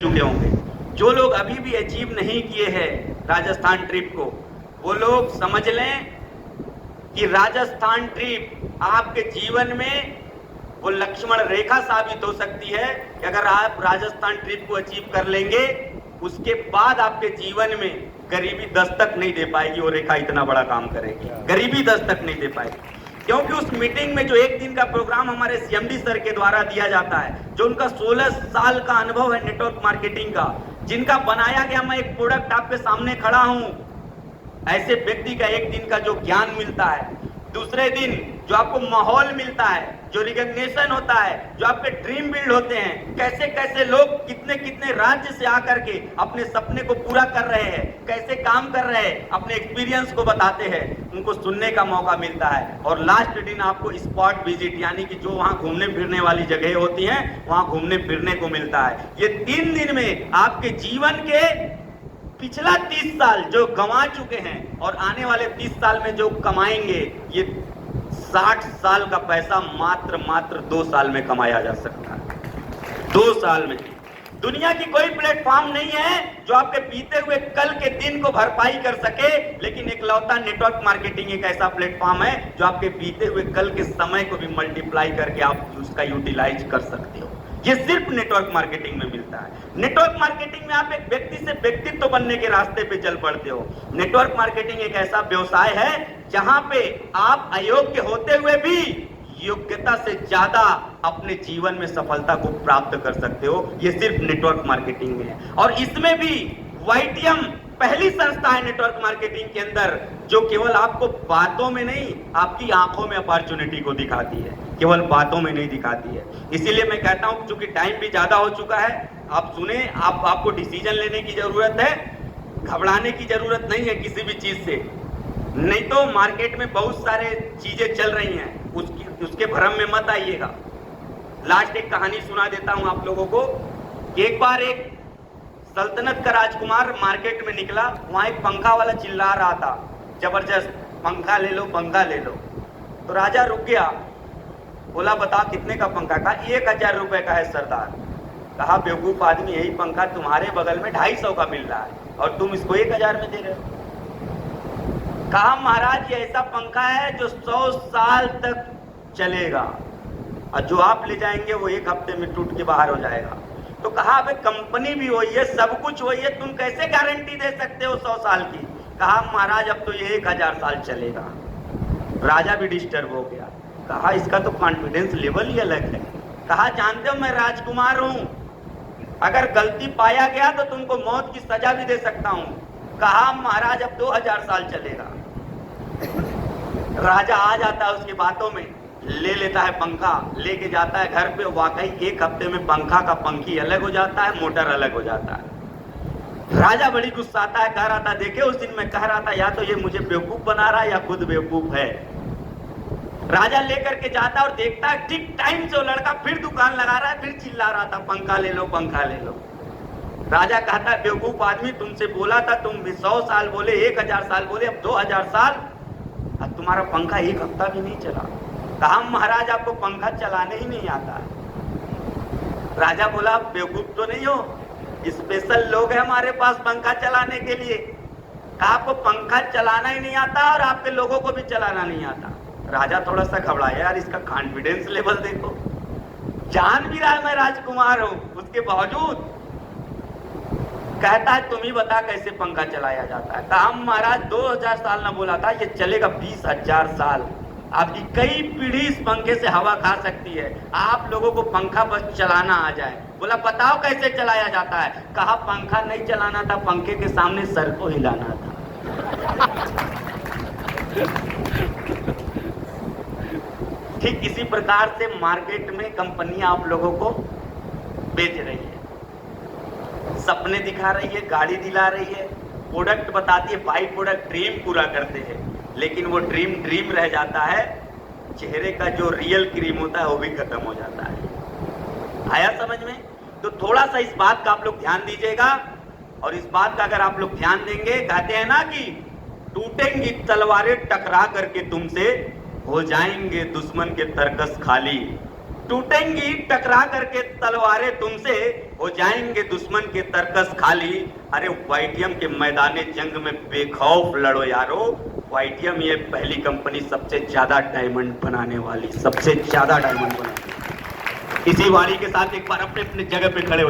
चुके होंगे। जो लोग अभी भी अचीव नहीं किए हैं राजस्थान ट्रिप को, वो लोग समझ लें कि राजस्थान ट्रिप आपके जीवन में वो लक्ष्मण रेखा साबित हो सकती है कि अगर आप राजस्थान ट्रिप को अचीव कर लेंगे, उसके बाद आपके जीवन में गरीबी दस्तक नहीं दे पाएगी। वो रेखा इतना बड़ा काम करेगी, गरीबी दस्तक नहीं दे पाएगी। क्योंकि उस मीटिंग में जो एक दिन का प्रोग्राम हमारे सीएमडी सर के द्वारा दिया जाता है, जो उनका 16 साल का अनुभव है नेटवर्क मार्केटिंग का, जिनका बनाया गया मैं एक प्रोडक्ट आपके सामने खड़ा हूं, ऐसे व्यक्ति का एक दिन का जो ज्ञान मिलता है, दूसरे दिन जो आपको माहौल मिलता है, जो रिकॉग्निशन होता है, जो आपके ड्रीम बिल्ड होते हैं, कैसे कैसे लोग कितने कितने राज्य से आकर के अपने सपने को पूरा कर रहे हैं, कैसे काम कर रहे हैं, अपने एक्सपीरियंस को बताते हैं, उनको सुनने का मौका मिलता है। और लास्ट दिन आपको स्पॉट विजिट, यानी कि जो वहां घूमने फिरने वाली जगह होती हैं, वहां घूमने फिरने को मिलता है। ये 3 दिन में आपके जीवन के पिछला 30 साल जो गंवा चुके हैं और आने वाले 30 साल में जो कमाएंगे, ये 60 साल का पैसा मात्र 2 साल में कमाया जा सकता है। 2 साल में दुनिया की कोई प्लेटफॉर्म नहीं है जो आपके बीते हुए कल के दिन को भरपाई कर सके, लेकिन इकलौता नेटवर्क मार्केटिंग एक ऐसा प्लेटफॉर्म है जो आपके बीते हुए कल के समय को भी मल्टीप्लाई करके आप उसका यूटिलाइज कर सकते हो। ये सिर्फ नेटवर्क मार्केटिंग में मिलता है। नेटवर्क मार्केटिंग में आप एक व्यक्ति से व्यक्तित्व बनने के रास्ते पे चल पड़ते हो। नेटवर्क मार्केटिंग एक ऐसा व्यवसाय है जहां पे आप अयोग्य होते हुए भी योग्यता से ज्यादा अपने जीवन में सफलता को प्राप्त कर सकते हो। ये सिर्फ नेटवर्क मार्केटिंग में है। और इसमें भी वाईटीएम पहली संस्था है नेटवर्क मार्केटिंग के अंदर जो केवल आपको बातों में नहीं, आपकी आंखों में अपॉर्चुनिटी को दिखाती है, केवल बातों में नहीं दिखाती है। इसीलिए मैं कहता हूं, चूंकि टाइम भी ज्यादा हो चुका है, आप सुने, आपको डिसीजन लेने की जरूरत है, घबराने की जरूरत नहीं है किसी भी चीज से। नहीं तो मार्केट में बहुत सारे चीजें चल रही हैं, उसके भ्रम में मत आइएगा। लास्ट एक कहानी सुना देता हूं आप लोगों को। एक बार एक सल्तनत का राजकुमार मार्केट में निकला, वहां एक पंखा वाला चिल्ला रहा था जबरदस्त, पंखा ले लो, पंखा ले लो। तो राजा रुक गया, बोला बता कितने का पंखा? कहा 1000 रुपए का है सरदार। कहा बेवकूफ आदमी, यही पंखा तुम्हारे बगल में 250 का मिल रहा है और तुम इसको 1000 में दे रहे हो। कहा महाराज ये ऐसा पंखा है जो 100 साल तक चलेगा और जो आप ले जाएंगे वो 1 हफ्ते में टूट के बाहर हो जाएगा। तो कहा अबे कंपनी भी वही है, सब कुछ वही है, तुम कैसे गारंटी दे सकते हो 100 साल की? कहा महाराज अब तो ये 1000 साल चलेगा। राजा भी डिस्टर्ब हो गया, कहा इसका तो कॉन्फिडेंस लेवल ही अलग है। कहा जानते हो मैं राजकुमार हूं, अगर गलती पाया गया तो तुमको मौत की सजा भी दे सकता हूं। कहा महाराज अब 2000 साल चलेगा। राजा आ जाता है उसकी बातों में, ले लेता है पंखा, लेके जाता है घर पे। वाकई 1 हफ्ते में पंखा का पंखी अलग हो जाता है, मोटर अलग हो जाता है। राजा बड़ी गुस्सा आता है, कह रहा था देखे उस दिन मैं कह रहा था या तो ये मुझे बेवकूफ बना रहा है या खुद बेवकूफ है। राजा लेकर के जाता और देखता है ठीक टाइम से वो लड़का फिर दुकान लगा रहा है, फिर चिल्ला रहा था पंखा ले लो, पंखा ले लो। राजा कहता है बेवकूफ आदमी, तुमसे बोला था, तुम 100 साल बोले, 1000 साल बोले, अब 2000 साल, अब तुम्हारा पंखा 1 हफ्ता भी नहीं चला। कहा महाराज आपको पंखा चलाने ही नहीं आता है। राजा बोला बेवकूफ तो नहीं हो, स्पेशल लोग हैं हमारे पास पंखा चलाने के लिए। कहा आपको पंखा चलाना ही नहीं आता और आपके लोगों को भी चलाना नहीं आता। राजा थोड़ा सा घबराया, यार इसका कॉन्फिडेंस लेवल देखो, जान भी रहा है मैं राजकुमार हूं, उसके बावजूद कहता है तुम ही बता कैसे पंखा चलाया जाता है। कहा महाराज 2000 साल ना बोला था, ये चलेगा 20,000 साल। आपकी कई पीढ़ी इस पंखे से हवा खा सकती है, आप लोगों को पंखा बस चलाना आ जाए। बोला बताओ कैसे चलाया जाता है? कहा पंखा नहीं चलाना था, पंखे के सामने सर को हिलाना था। ठीक इसी प्रकार से मार्केट में कंपनियां आप लोगों को बेच रही है, सपने दिखा रही है, गाड़ी दिला रही है, प्रोडक्ट बताती है, बाई प्रोडक्ट ड्रीम पूरा करते हैं, लेकिन वो ड्रीम रह जाता है, चेहरे का जो रियल क्रीम होता है वो भी खत्म हो जाता है। आया समझ में? तो थोड़ा सा इस बात का आप लोग ध्यान दीजिएगा। और इस बात का अगर आप लोग ध्यान देंगे, कहते हैं ना कि टूटेंगी तलवारें टकरा करके तुमसे, हो जाएंगे दुश्मन के तरकस खाली। टूटेंगी टकरा करके तलवारें तुमसे, हो जाएंगे दुश्मन के तरकस खाली। अरे वाईटीएम के मैदाने जंग में बेखौफ लड़ो यारो। वाईटीएम ये पहली कंपनी सबसे ज्यादा डायमंड बनाने वाली, सबसे ज्यादा डायमंड बनाने वाली। इसी वाणी के साथ एक बार अपने अपने जगह पे खड़े हो